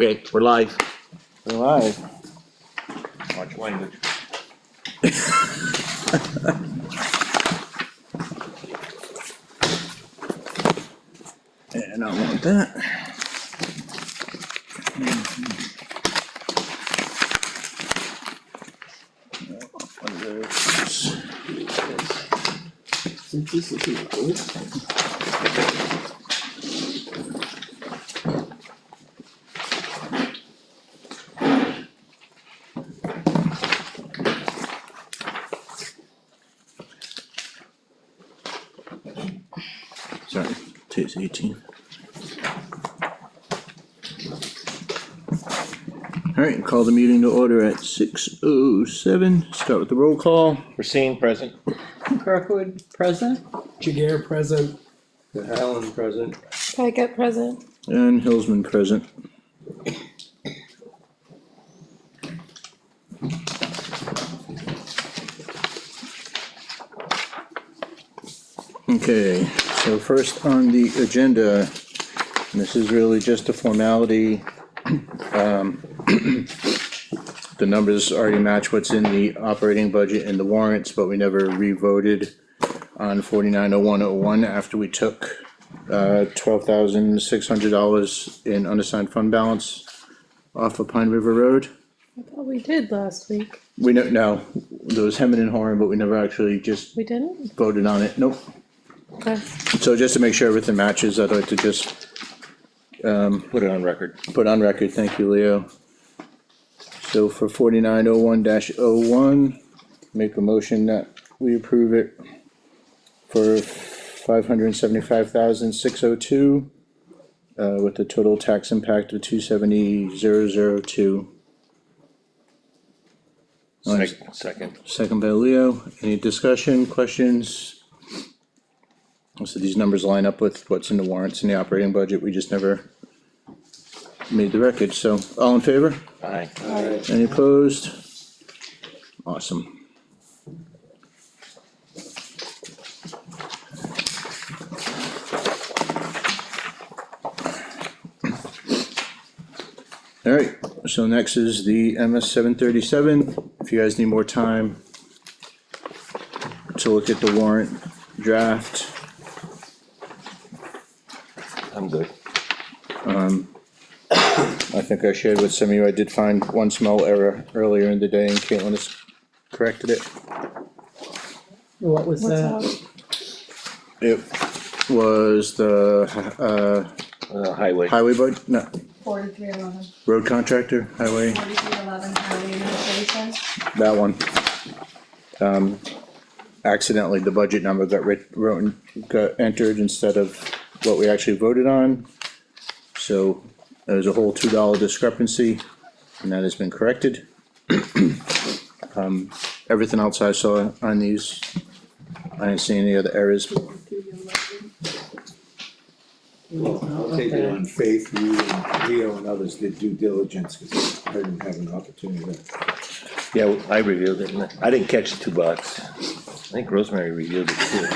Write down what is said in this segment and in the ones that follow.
Okay, we're live. We're live. Watch language. And I want that. One of those. Since this is an old thing. Sorry, today's 18. Alright, call the meeting to order at 6:07. Start with the roll call. Racine present. Kirkwood present? Jagger present. Allen present. Packet present. And Hillsman present. Okay, so first on the agenda, and this is really just a formality. The numbers already match what's in the operating budget and the warrants, but we never re-voted on 490101 after we took $12,600 in unassigned fund balance off of Pine River Road. I thought we did last week. We know, no, there was hemming and hawing, but we never actually just We didn't? voted on it, nope. Okay. So just to make sure everything matches, I'd like to just Put it on record. put on record, thank you, Leo. So for 4901-01, make a motion that we approve it for $575,602 with a total tax impact of $270,002. Second. Second by Leo. Any discussion, questions? So these numbers line up with what's in the warrants and the operating budget. We just never made the record. So all in favor? Aye. Any opposed? Awesome. All right, so next is the MS 737. If you guys need more time to look at the warrant draft, I'm good. I think I shared with some of you, I did find one small error earlier in the day and Caitlin has corrected it. What was What's that? up? It was the, Highway. highway budget, no, 4311. road contractor, highway, 4311 Highway Administration. that one. Accidentally, the budget number got got entered instead of what we actually voted on. So there's a whole $2 discrepancy, and that has been corrected. Everything else I saw on these, I didn't see any other errors. Well, I'll take it on faith, you and Leo and others did due diligence, cause I didn't have an opportunity to. Yeah, I reviewed it. I didn't catch the $2. I think Rosemary reviewed it too.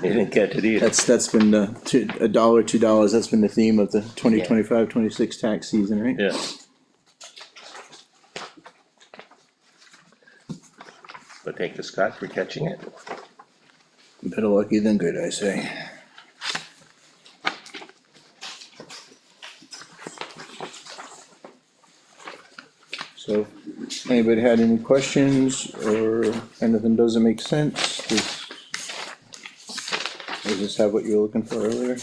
They didn't catch it either. That's been the $1, $2, that's been the theme of the 2025-26 tax season, right? Yeah. But thank the Scott for catching it. Better lucky than good, I say. So, anybody had any questions or anything doesn't make sense? Does this have what you were looking for earlier?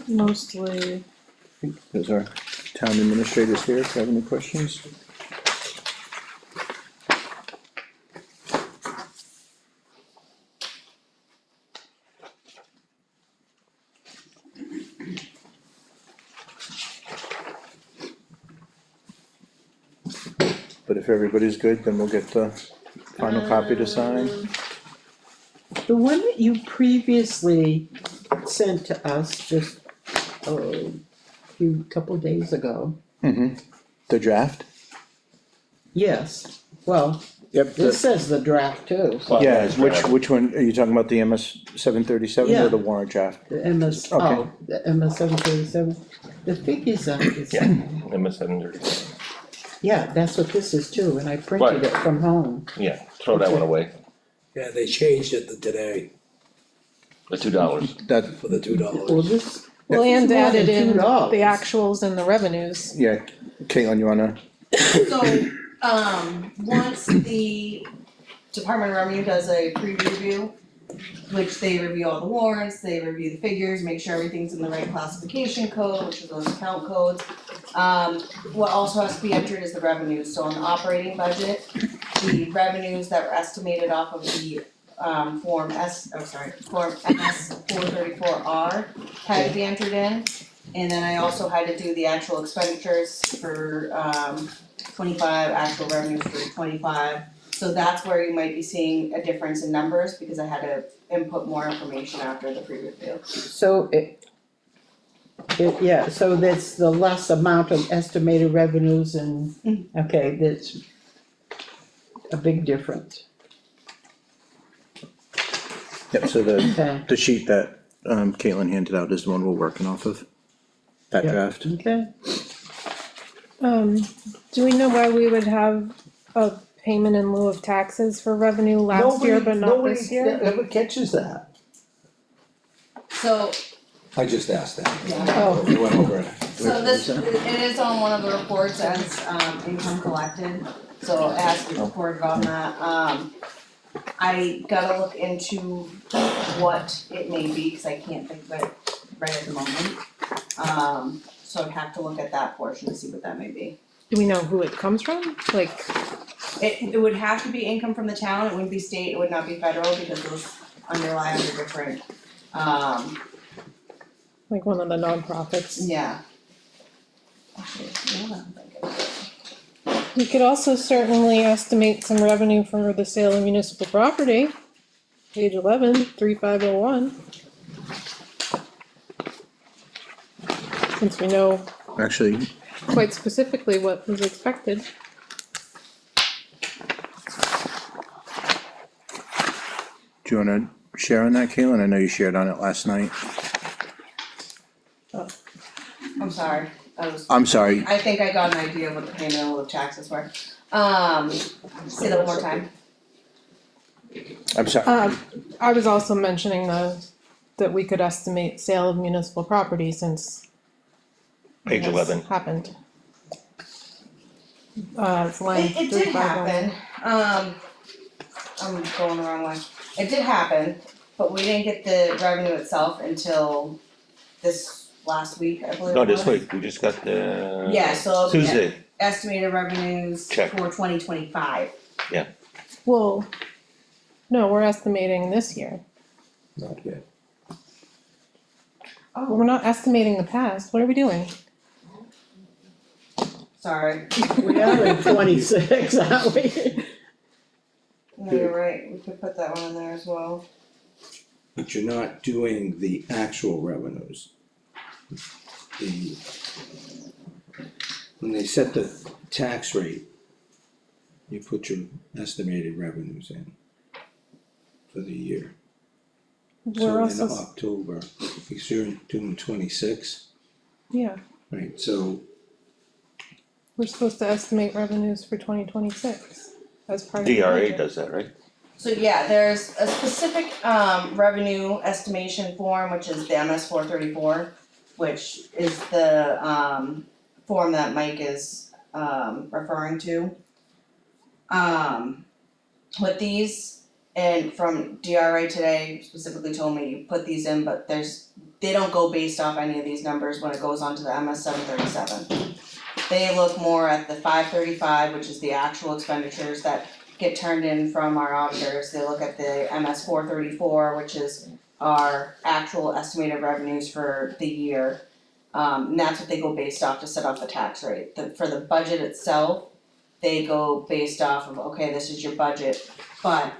Mostly. There's our town administrators here, if you have any questions. But if everybody's good, then we'll get the final copy to sign. The one that you previously sent to us just a couple days ago. The draft? Yes, well, Yep, This says the draft too, so Well, yeah, that's which, right. which one, are you talking about the MS 737 Yeah. or the warrant draft? the MS, Okay. oh, the MS 737. The figures are the Yeah, same. MS under, Yeah, that's what this is too, and I printed it from home. yeah, throw that one away, Yeah, they changed it today the $2. That, for the $2. Well, this. well, this is and more added than in the $2. actuals and the revenues. yeah, Caitlin, you wanna, So, once the Department of Revenue does a pre-review, which they review all the warrants, they review the figures, make sure everything's in the right classification code, which are those account codes. What also has to be entered is the revenues, so on the operating budget, the revenues that were estimated off of the Form MS 434R had to be entered in. And then I also had to do the actual expenditures for 25, actual revenues for 25. So that's where you might be seeing a difference in numbers, because I had to input more information after the pre-review. So yeah, so that's the less amount of estimated revenues and, okay, that's a big difference. yep, so the, Okay, the sheet that, Caitlin handed out is the one we're working off of. That Yeah. draft. okay. Do we know why we would have a payment in lieu of taxes for revenue last year but not this year? Nobody ever catches that. So, I just asked that. Oh. We went over it. so this, it is on one of the reports as income collected, so it has to be reported on that. I gotta look into what it may be, cause I can't think of it right at the moment. So I'd have to look at that portion to see what that may be. Do we know who it comes from? Like, It would have to be income from the town, it wouldn't be state, it would not be federal, because those underlie under different, like one of the nonprofits? yeah. Actually, no, I don't think it is. We could also certainly estimate some revenue for the sale of municipal property. Page 11, 3501. Since we know Actually, quite specifically what was expected. do you wanna share on that, Caitlin? I know you shared on it last night. I'm sorry, I'm sorry, I think I got an idea of what the payment in lieu of taxes were. Say that one more time. I'm sorry, I was also mentioning that we could estimate sale of municipal property since page this 11. happened. It's line It did 3501. happen, I'm going the wrong way. It did happen, but we didn't get the revenue itself until this last week, I believe it No, was. this week, we just got the. Yeah, so- Tuesday, Estimated revenues Check. for 2025. Well, no, we're estimating this year. Not yet. We're not estimating the past. What are we doing? Sorry, We are in 26, aren't we? no, you're right, we could put that one in there as well. But you're not doing the actual revenues. When they set the tax rate, you put your estimated revenues in for the year. We're So in also, October, because you're doing 26, yeah, right, so we're supposed to estimate revenues for 2026 as part of the DRA budget. does that, right? So yeah, there's a specific revenue estimation form, which is the MS 434, which is the form that Mike is referring to. With these, and from DRA today specifically told me you put these in, but they don't go based off any of these numbers when it goes onto the MS 737. They look more at the 535, which is the actual expenditures that get turned in from our auditors. They look at the MS 434, which is our actual estimated revenues for the year. And that's what they go based off to set off the tax rate. For the budget itself, they go based off of, okay, this is your budget, but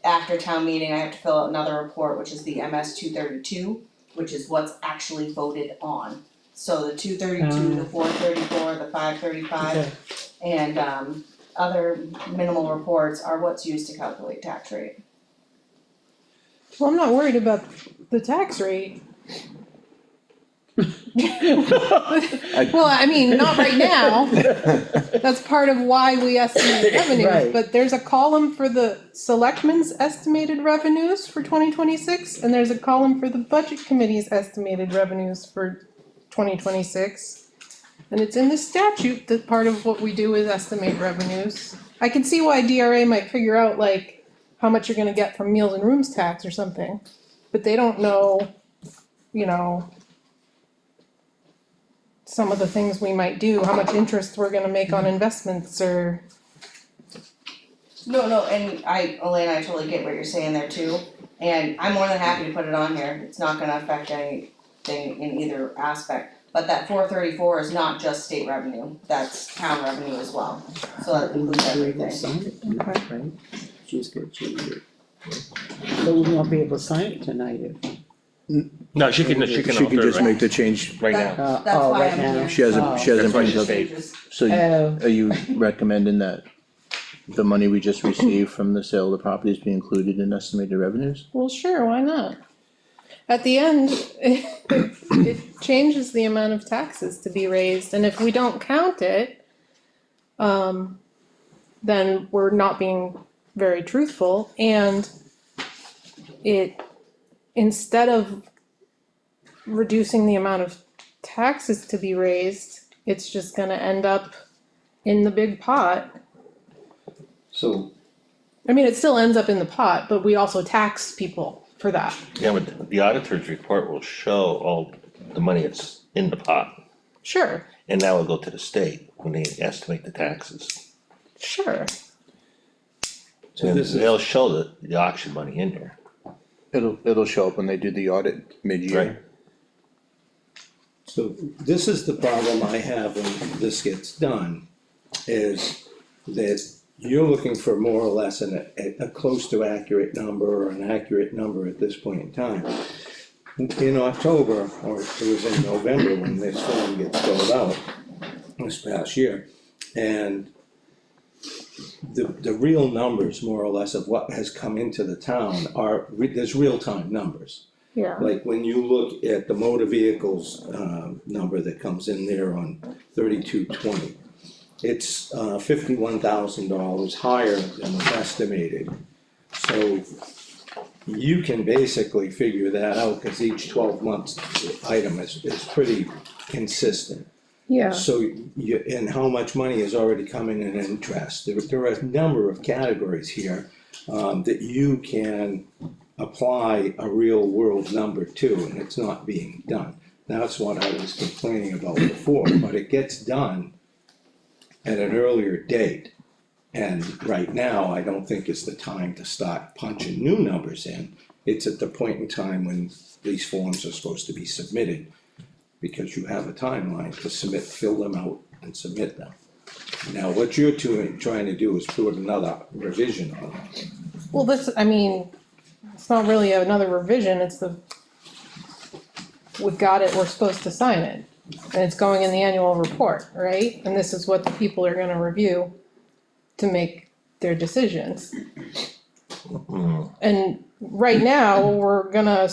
after town meeting, I have to fill out another report, which is the MS 232, which is what's actually voted on. So the 232, the 434, the 535, Okay. and other minimal reports are what's used to calculate tax rate. Well, I'm not worried about the tax rate. Well, I mean, not right now. That's part of why we estimate revenues, Right. but there's a column for the selectmen's estimated revenues for 2026, and there's a column for the budget committee's estimated revenues for 2026. And it's in the statute that part of what we do is estimate revenues. I can see why DRA might figure out like how much you're gonna get from meals and rooms tax or something, but they don't know, you know, some of the things we might do, how much interest we're gonna make on investments or. No, and Elena, I totally get what you're saying there too, and I'm more than happy to put it on here, it's not gonna affect anything in either aspect. But that 434 is not just state revenue, that's town revenue as well, so that includes everything. Sign it tonight, right? She's gonna change it. So we won't be able to sign it tonight if. No, she can She alter could it just right, make the change, right now. That's oh, why right I'm now. here. she hasn't That's why printed she's up. saying- So are you recommending that the money we just received from the sale of the properties be included in estimated revenues? Well, sure, why not? At the end, it changes the amount of taxes to be raised, and if we don't count it, then we're not being very truthful, and it, instead of reducing the amount of taxes to be raised, it's just gonna end up in the big pot. So, I mean, it still ends up in the pot, but we also tax people for that. Yeah, but the auditor's report will show all the money that's in the pot, Sure, and that will go to the state when they estimate the taxes. sure. So And this is- they'll show the auction money in there, It'll show up when they do the audit mid-year. right? so this is the problem I have when this gets done, is that you're looking for more or less a close to accurate number or an accurate number at this point in time. In October, or it was in November when this form gets filled out, this past year, and the real numbers, more or less, of what has come into the town there's real-time numbers. Yeah. Like when you look at the motor vehicles, number that comes in there on 3220, it's $51,000 higher than was estimated. So you can basically figure that out, cause each 12 months item is pretty consistent. Yeah, So and how much money is already coming in interest, there are a number of categories here, that you can apply a real world number to, and it's not being done. That's what I was complaining about before, but it gets done at an earlier date. And right now, I don't think it's the time to start punching new numbers in, it's at the point in time when these forms are supposed to be submitted. Because you have a timeline to submit, fill them out and submit them. Now, what you're trying to do is put another revision on it. well, this, I mean, it's not really another revision, it's we got it, we're supposed to sign it. And it's going in the annual report, right? And this is what the people are gonna review to make their decisions. And right now, we're gonna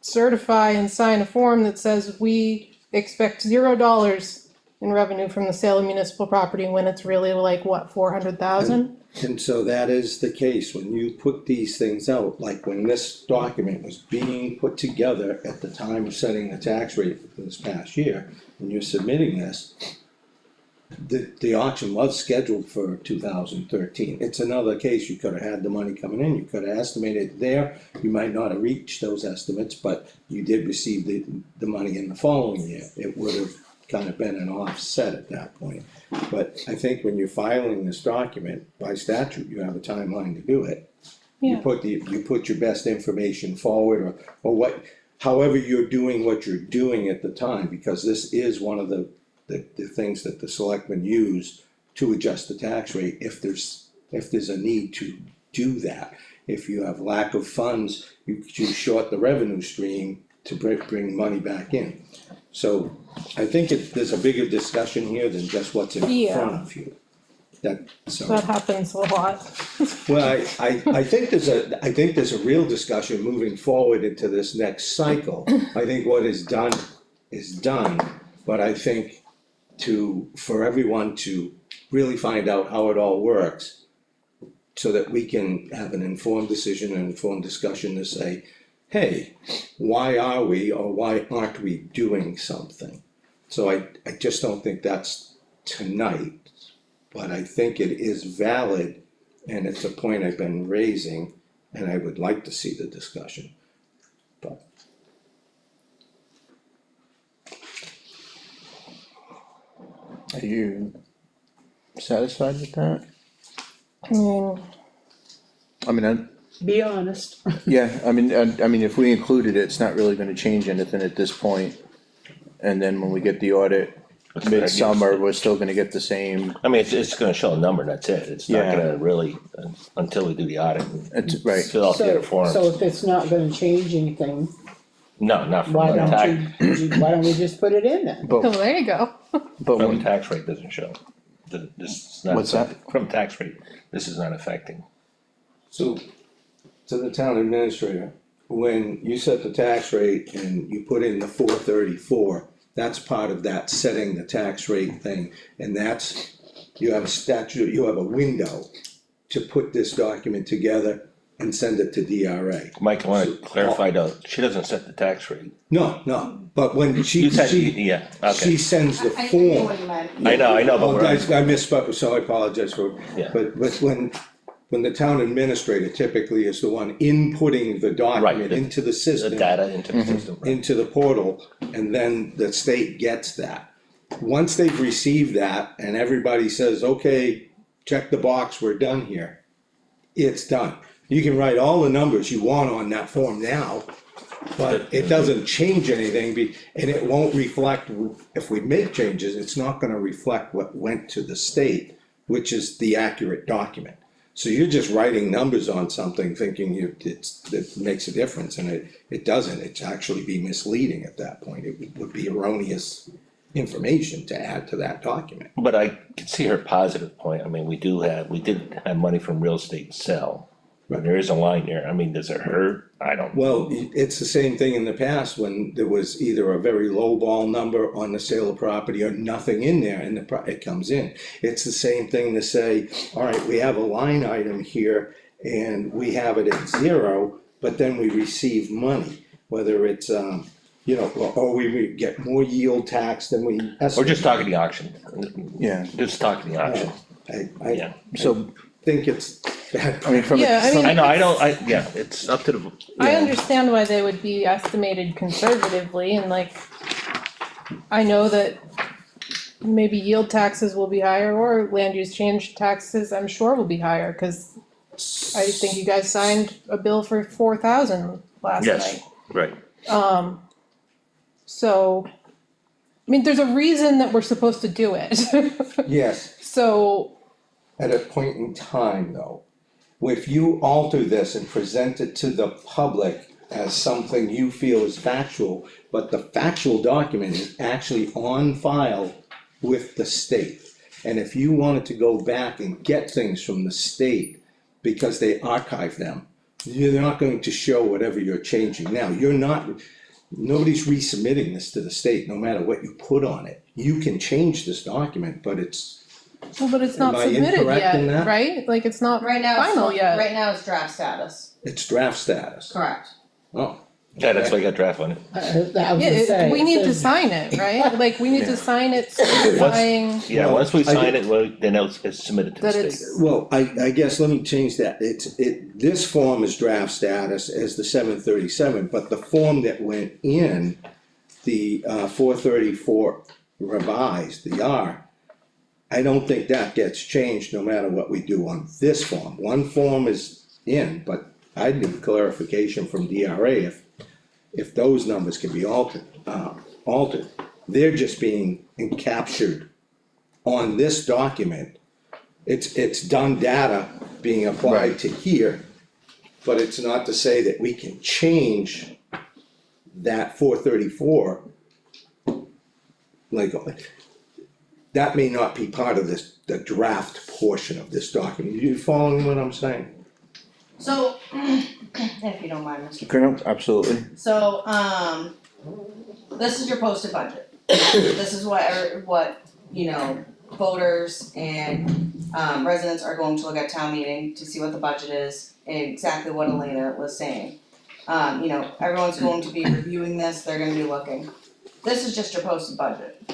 certify and sign a form that says we expect $0 in revenue from the sale of municipal property when it's really like, what, 400,000? And so that is the case, when you put these things out, like when this document was being put together at the time of setting the tax rate for this past year, and you're submitting this, the auction was scheduled for 2013, it's another case, you could have had the money coming in, you could have estimated there, you might not have reached those estimates, but you did receive the money in the following year, it would have kind of been an offset at that point. But I think when you're filing this document, by statute, you have a timeline to do it. You Yeah. put your best information forward, or what, however you're doing what you're doing at the time, because this is one of the things that the selectmen use to adjust the tax rate if there's a need to do that. If you have lack of funds, you short the revenue stream to bring money back in. So I think there's a bigger discussion here than just what's in Yeah. front of you. So, That happens a lot. well, I think there's a real discussion moving forward into this next cycle. I think what is done, but I think for everyone to really find out how it all works, so that we can have an informed decision and informed discussion to say, hey, why are we or why aren't we doing something? So I just don't think that's tonight, but I think it is valid, and it's a point I've been raising, and I would like to see the discussion. But Are you satisfied with that? I mean, Be honest. Yeah, I mean, if we included it, it's not really gonna change anything at this point. And then when we get the audit midsummer, we're still gonna get the same, I mean, it's gonna show a number, that's it, it's not Yeah. gonna really, until we do the audit. it's, right, Fill out the other So forms, if it's not gonna change anything, no, not from why the tax, why don't we just put it in then? oh, but, there you go. but from the when, tax rate doesn't show. This is not. What's that? From tax rate, this is not affecting. so, to the town administrator, when you set the tax rate and you put in the 434, that's part of that setting the tax rate thing, and that's, you have a statute, you have a window to put this document together and send it to DRA. Mike, I wanna clarify though, she doesn't set the tax rate. No, but when You she said, yeah, she okay, sends the I think form. what you meant. I know, but Oh, we're, guys, I misspoke, so I apologize for, Yeah. but when the town administrator typically is the one inputting the document the- into the the system, data into the system, right? into the portal, and then the state gets that. Once they've received that and everybody says, okay, check the box, we're done here, it's done. You can write all the numbers you want on that form now, but it doesn't change anything, and it won't reflect, if we make changes, it's not gonna reflect what went to the state, which is the accurate document. So you're just writing numbers on something thinking it makes a difference, and it doesn't, it's actually be misleading at that point, it would be erroneous information to add to that document. But I can see her positive point, I mean, we did have money from real estate sell. Right. There is a line there, I mean, does it hurt? I don't. Well, it's the same thing in the past when there was either a very low ball number on the sale of property or nothing in there and it comes in. It's the same thing to say, all right, we have a line item here and we have it at zero, but then we receive money, whether it's, or we get more yield tax than we We're estimate. just talking the auction. yeah, Just talking the auction, I yeah. so, think it's bad. I mean, from Yeah, I a, mean- I know, yeah, it's up to the, I Yeah. understand why they would be estimated conservatively and like, I know that maybe yield taxes will be higher or land use change taxes, I'm sure will be higher, cause I think you guys signed a bill for 4,000 last night. yes, right. So, I mean, there's a reason that we're supposed to do it. Yes. So, At a point in time though, if you alter this and present it to the public as something you feel is factual, but the factual document is actually on file with the state. And if you wanted to go back and get things from the state because they archive them, you're not going to show whatever you're changing now. Nobody's resubmitting this to the state, no matter what you put on it. You can change this document, but it's well, but it's not Am I submitted incorrect in yet, that? right? Like, it's not Right now, final yet. right now it's draft status, draft status. correct. Oh, Yeah, that's why I got draft on it. I was gonna Yeah, say, we it need to says- sign it, right? Like, we need to sign it certifying Yeah, Well, once we I sign get- it, well, then it's submitted to the that state. it's, well, I guess let me change that. This form is draft status as the 737, but the form that went in, the 434 revised, the R, I don't think that gets changed no matter what we do on this form. One form is in, but I need clarification from DRA if those numbers can be altered. They're just being captured on this document. It's done data being applied to here, but it's not to say that we can change that 434. Like, that may not be part of this, the draft portion of this document. You following what I'm saying? So, if you don't mind, Mr. Colonel, absolutely. So, this is your posted budget. This is what, you know, voters and, residents are going to look at town meeting to see what the budget is, and exactly what Elena was saying. You know, everyone's going to be reviewing this, they're gonna be looking. This is just your posted budget.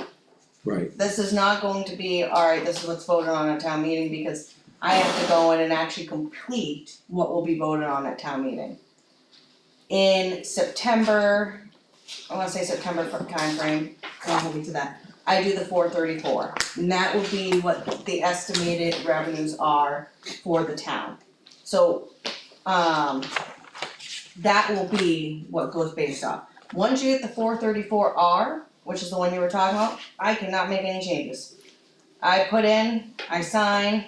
Right. This is not going to be, alright, this is what's voted on at town meeting, because I have to go in and actually complete what will be voted on at town meeting. In September, I wanna say September timeframe, don't hold me to that, I do the 434. And that will be what the estimated revenues are for the town. So, that will be what goes based off. Once you get the 434R, which is the one you were talking about, I cannot make any changes. I put in, I sign,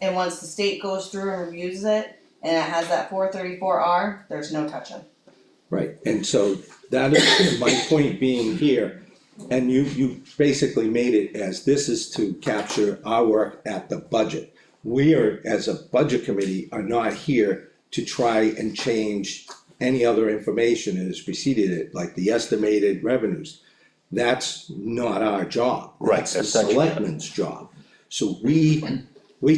and once the state goes through and reviews it, and it has that 434R, there's no touching. Right, and so that is my point being here, and you basically made it as this is to capture our work at the budget. We are, as a budget committee, are not here to try and change any other information that has preceded it, like the estimated revenues. That's not our job. Right, That's the that's not your job. selectmen's job. So we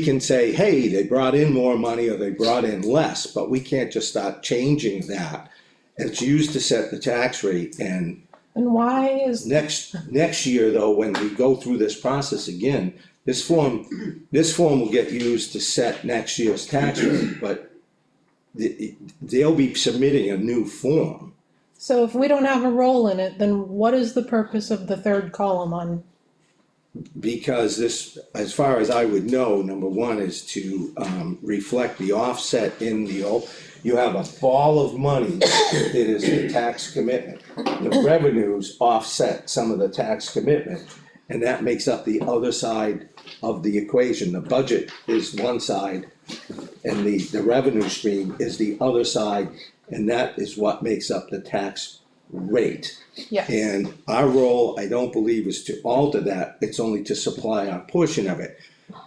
can say, hey, they brought in more money or they brought in less, but we can't just start changing that. It's used to set the tax rate, and And why is, next year though, when we go through this process again, this form will get used to set next year's tax rate, but they'll be submitting a new form. so if we don't have a role in it, then what is the purpose of the third column on? Because this, as far as I would know, number one is to reflect the offset in you have a ball of money that is the tax commitment. The revenues offset some of the tax commitment, and that makes up the other side of the equation. The budget is one side, and the revenue stream is the other side, and that is what makes up the tax rate. Yes. And our role, I don't believe, is to alter that, it's only to supply our portion of it.